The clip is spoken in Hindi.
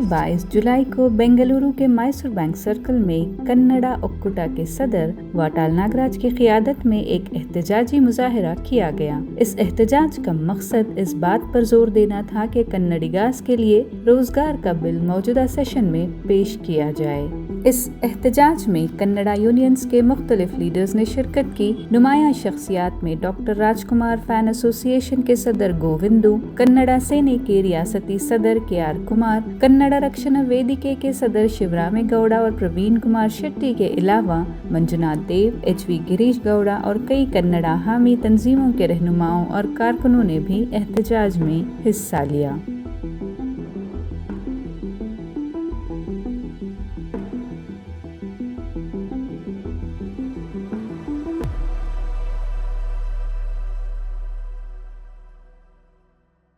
22 जुलाई को बेंगलुरु के मैसूर बैंक सर्कल में कन्नड़ा ओक्कुटा के सदर वाटाल नागराज की क़ियादत में एक एहतजाजी मुजाहरा किया गया। इस एहतजाज का मकसद इस बात पर जोर देना था कि कन्नडिगास के लिए रोजगार का बिल मौजूदा सेशन में पेश किया जाए। इस एहतजाज में कन्नड़ा यूनियंस के मुख्तलिफ लीडर्स ने शिरकत की। नुमाया शख्सियात में डॉक्टर राजकुमार फैन एसोसिएशन के सदर गोविंदू, कन्नड़ा सेने के रियासती सदर KR कुमार, कन्नड़ा रक्षण वेदिके के सदर शिवरामे गौड़ा और प्रवीण कुमार शेट्टी के अलावा मंजुनाथ देव, HV गिरीश गौड़ा और कई कन्नड़ा हामी तंजीमों के रहनुमाओं और कारकुनों ने भी एहतजाज में हिस्सा लिया।